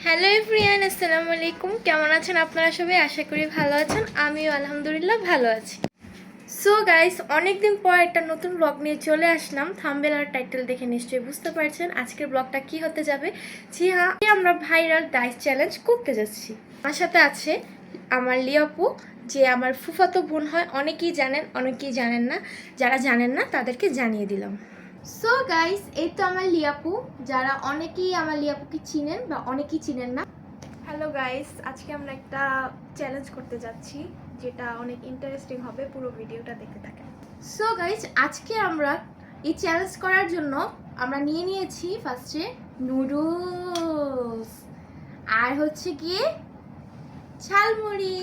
Hello everyone, আসসালামু আলাইকুম। কেমন আছেন আপনারা সবাই? আশা করি ভালো আছেন। আমিও আলহামদুলিল্লাহ ভালো আছি। সো গাইস, অনেকদিন পর একটা নতুন ব্লগ নিয়ে চলে আসলাম। থাম্বনেল আর টাইটেল দেখে নিশ্চয়ই বুঝতে পারছেন আজকের ব্লগটা কি হতে যাবে। জি হ্যাঁ, আমরা ভাইরাল ডাইস চ্যালেঞ্জ করতে যাচ্ছি। আমার সাথে আছে আমার লিয়াপু, যে আমার ফুফাতো বোন হয়। অনেকেই জানেন, অনেকেই জানেন না। যারা জানেন না তাদেরকে জানিয়ে দিলাম। সো গাইস, এই তো আমার লিয়াপু, যারা অনেকেই আমার লিয়াপুকে চিনেন বা অনেকেই চিনেন না। হ্যালো গাইস, আজকে আমরা একটা চ্যালেঞ্জ করতে যাচ্ছি, যেটা অনেক ইন্টারেস্টিং হবে। পুরো ভিডিওটা দেখতে থাকেন। সো গাইস, আজকে আমরা এই চ্যালেঞ্জ করার জন্য আমরা নিয়ে নিয়েছি ফার্স্টে নুডলস আর হচ্ছে গিয়ে ঝালমুড়ি।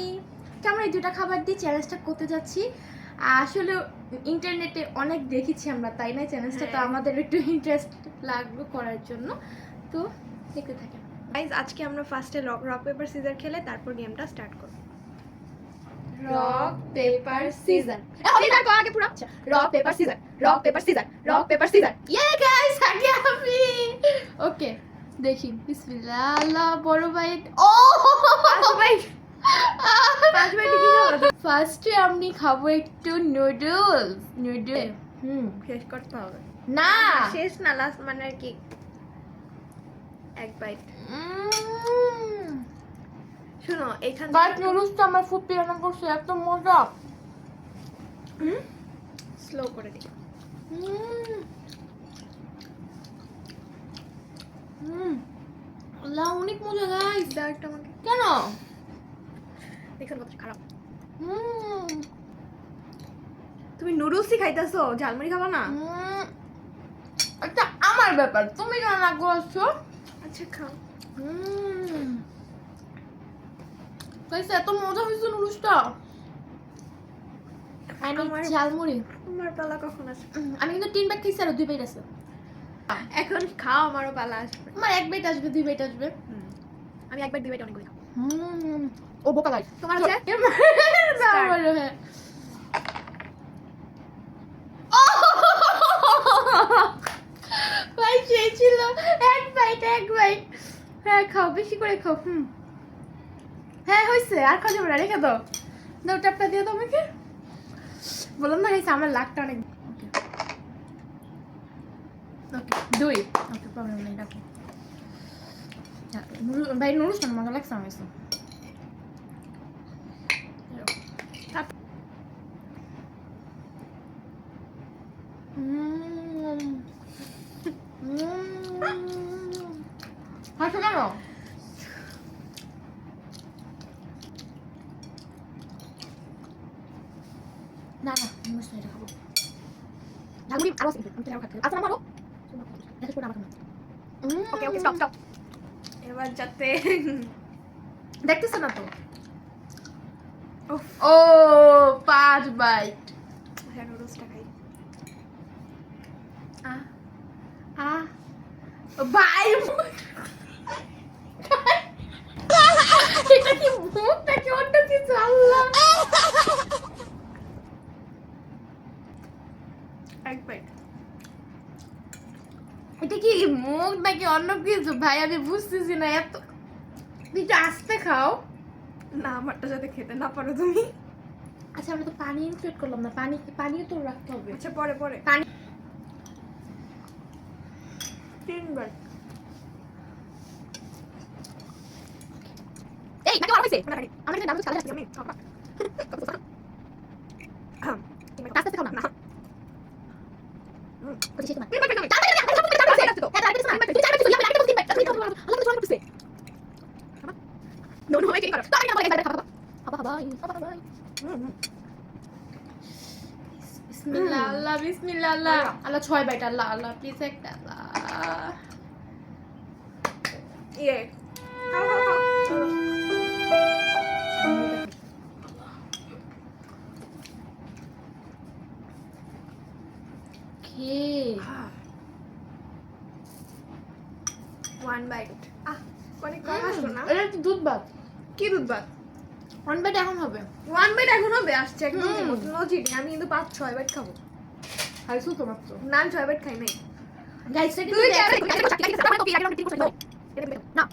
আমরা এই দুটা খাবার দিয়ে চ্যালেঞ্জটা করতে যাচ্ছি। আসলে ইন্টারনেটে অনেক দেখেছি আমরা, তাই না? চ্যালেঞ্জটা তো আমাদের একটু ইন্টারেস্ট লাগলো করার জন্য। তো দেখতে থাকেন গাইস, আজকে আমরা ফার্স্টে রক পেপার সিজার খেলে তারপর গেমটা স্টার্ট করব। Rock paper scissor. সিজার কো আগে পুরো। আচ্ছা, rock paper scissor, rock paper scissor, rock paper scissor. ইয়ে গাইস, আগে আমি। ওকে, দেখি। বিসমিল্লাহ। আল্লাহ, বড় বাইট। ও পাঁচ বাইটে কি খাবো? ফার্স্টে আমি খাবো একটু নুডলস। শেষ করতে হবে না, শেষ না, লাস্ট মানে আর কি এক বাইট। শুনো, এখান বাইট নুডলসটা আমার ফুড পিরানা করছে, এত মজা। স্লো করে দিই। আল্লাহ, অনেক মজা গাইস। দাও একটা আমাকে। কেন? দেখুন কতটা খারাপ। তুমি নুডলসই খাইতেছো, ঝালমুড়ি খাবো না? এটা আমার ব্যাপার, তুমি কেন না করছো? আচ্ছা খাও। গাইস, এত মজা হয়েছে নুডলসটা। আমি ঝালমুড়ি। আমার পালা কখন আসবে? আমি কিন্তু 3 ব্যাগ খেয়েছি আর 2 বাইট আছে। এখন খাও, আমারও পালা আসবে। আমার 1 বাইট আসবে, 2 বাইট আসবে। আমি একবার দুই বাইট অনেকগুলো খাবো। ও বোকা গাইস, তোমার হচ্ছে? ভাই সেই ছিল। 1 বাইট, 1 বাইট। হ্যাঁ খাও, বেশি করে খাও। হ্যাঁ হয়েছে, আর খাওয়া যাবে না, রেখে দাও। দাও, ট্যাপটা দিয়ে দাও আমাকে। বললাম না গাইস, আমার লাকটা অনেক। ওকে, 2। ওকে, প্রবলেম নেই, রাখো। ভাই নুডলস না মজা লাগছে আমার কাছে। হাসো কেন? না না, নুডলস না, এটা খাবো। ঝালমুড়ি আরো আছে, আমি তেল খাচ্ছি। আচ্ছা আমারও এটা করে আমাকে। ওকে ওকে, স্টপ স্টপ। এবার যাতে দেখতেছ না তো? উফ, ও 5 বাইট। হ্যাঁ নুডলসটা খাই। ভাই, এটা কি মুখ নাকি অন্য কিছু? আল্লাহ, এক বাইট। এটা কি মুখ নাকি অন্য কিছু? ভাই আমি বুঝতেছি না। এত একটু আস্তে খাও। না, আমারটা যাতে খেতে না পারো তুমি। আচ্ছা, আমরা তো পানি ইনক্লুড করলাম না। পানিও তো রাখতে হবে। আচ্ছা পরে পরে। পানি 3 বাইট। এই নাকি আরো হইছে? না খাই। আমরা কিন্তু ডাবল খাওয়া যাচ্ছে। আমি খাবো। আস্তে আস্তে খাও না। ওটা শেষ না। তিন বাইট খাবো। নো নো, ওই কি করো? বিসমিল্লাহ, আল্লাহ বিসমিল্লাহ, আল্লাহ আল্লাহ, 6 বাইট। আল্লাহ আল্লাহ, প্লিজ একটা। আল্লাহ, ইয়ে খাও খাও খাও। One bite. অনেক কম আসলো না? এটা তো দুধ ভাত। কি দুধ ভাত? 1 বাইট এখন হবে। ওয়ান বাইট এখন হবে? আসছে একদম লজিক। আমি কিন্তু 5-6 বাইট খাবো। খাইছো তো মাত্র। না, 6 বাইট খাই নাই। গাইস, তুই এটা না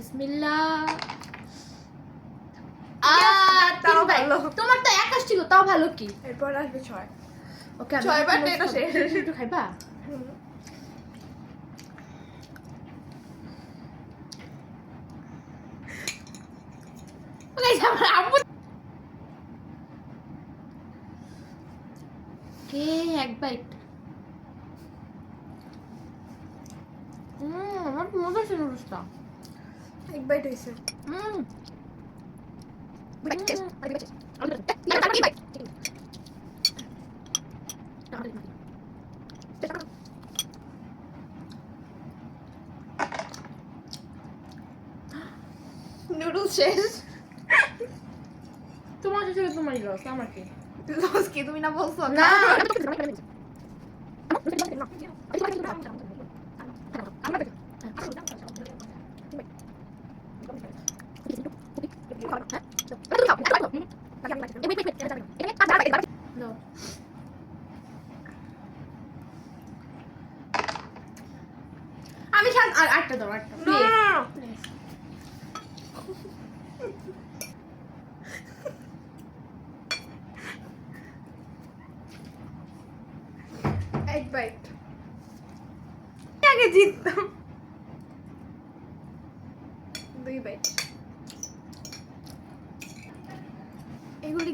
বিসমিল্লাহ। তাও 3 বাইট। ভালো। তোমার তো 1 আসছিল, তাও ভালো কি? এরপর আসবে 6। ওকে, আমি 6 বার একটু এটা শেষ। একটু খাইবা? Guys, আমার আম্মু কে 1 বাইট। আমার মজা ছিল রুস্তা। 1 বাইট হইছে। নুডলস শেষ। তোমার ছিল, তোমারই লস, আমার কি? লস কি তুমি না বলছো? না। No. আমি আর 8টা দাও, 8টা No, no, no, no. Please. 1 bite. আগে জিততাম। 2 বাইট। এগুলি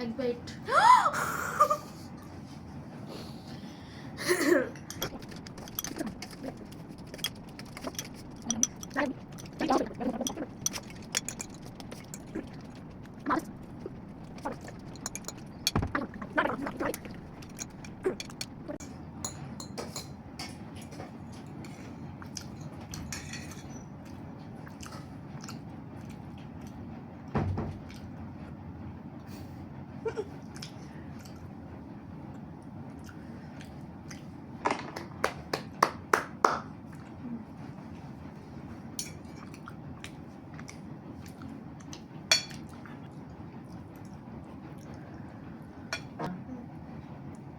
1 বাইট।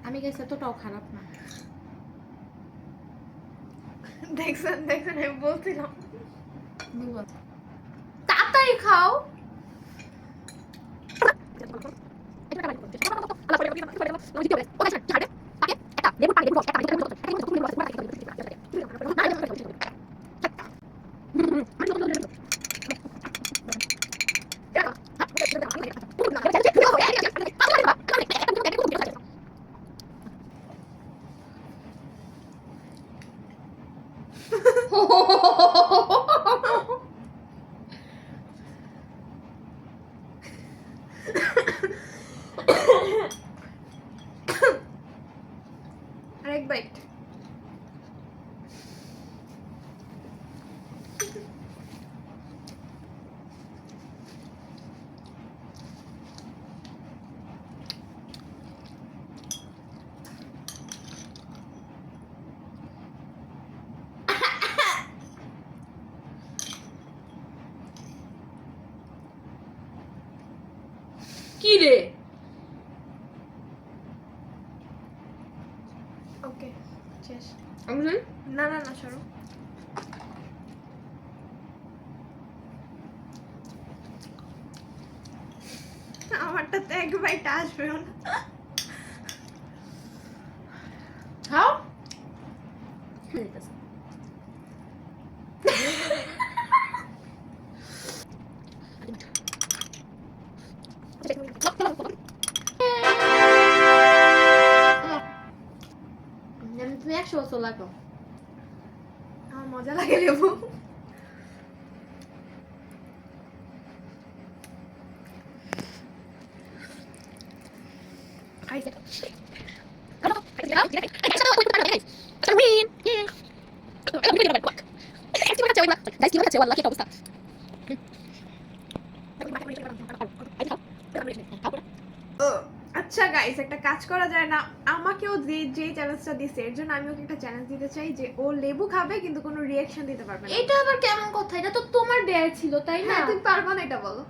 আমি গেছি, এতটাও খারাপ না। দেখছেন দেখছেন আমি বলছিলাম। তাড়াতাড়ি খাও। আরেক বাইট। কি রে? ওকে শেষ। না না না না সরো। আমারটা তো 1 বাইট আসবে না। খাও। তুমি 100 বছর লাগো। আমার মজা লাগে লেবু। আচ্ছা গাইস, একটা কাজ করা যায় না? আমাকেও যে চ্যালেঞ্জটা দিছে এর জন্য আমি ওকে একটা চ্যালেঞ্জ দিতে চাই যে ও লেবু খাবে কিন্তু কোনো রিঅ্যাকশন দিতে পারবে না। এটা আবার কেমন কথা? এটা তো তোমার ডেয়ার ছিল, তাই না? হ্যাঁ, তুমি পারবে না এটা বলো।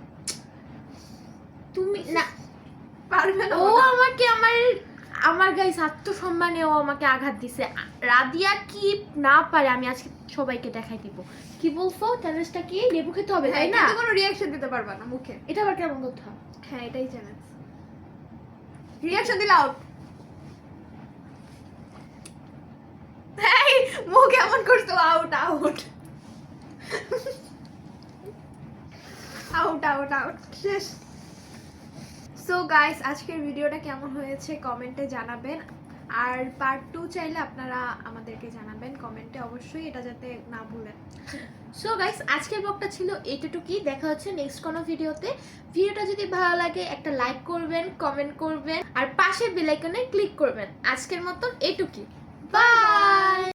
তুমি না পারবে না ও আমাকে আমার আমার গাইস আত্মসম্মানেও আমাকে আঘাত দিছে। রাদিয়া কি না পারে আমি আজকে সবাইকে দেখাই দিব। কি বলছো চ্যালেঞ্জটা কি? লেবু খেতে হবে তাই না? কিন্তু কোনো রিঅ্যাকশন দিতে পারবা না মুখে। এটা আবার কেমন কথা? হ্যাঁ এটাই চ্যালেঞ্জ। রিঅ্যাকশন দিলে আউট। এই মুখ কেমন করছো? Out out out out out শেষ। সো গাইস আজকের ভিডিওটা কেমন হয়েছে কমেন্টে জানাবেন, আর পার্ট 2 চাইলে আপনারা আমাদেরকে জানাবেন কমেন্টে অবশ্যই, এটা যাতে না ভুলেন। সো গাইস আজকের ব্লগটা ছিল এইটুকুই। দেখা হচ্ছে নেক্সট কোনো ভিডিওতে। ভিডিওটা যদি ভালো লাগে একটা লাইক করবেন, কমেন্ট করবেন আর পাশের বেল আইকনে ক্লিক করবেন। আজকের মতো এইটুকুই। বাই।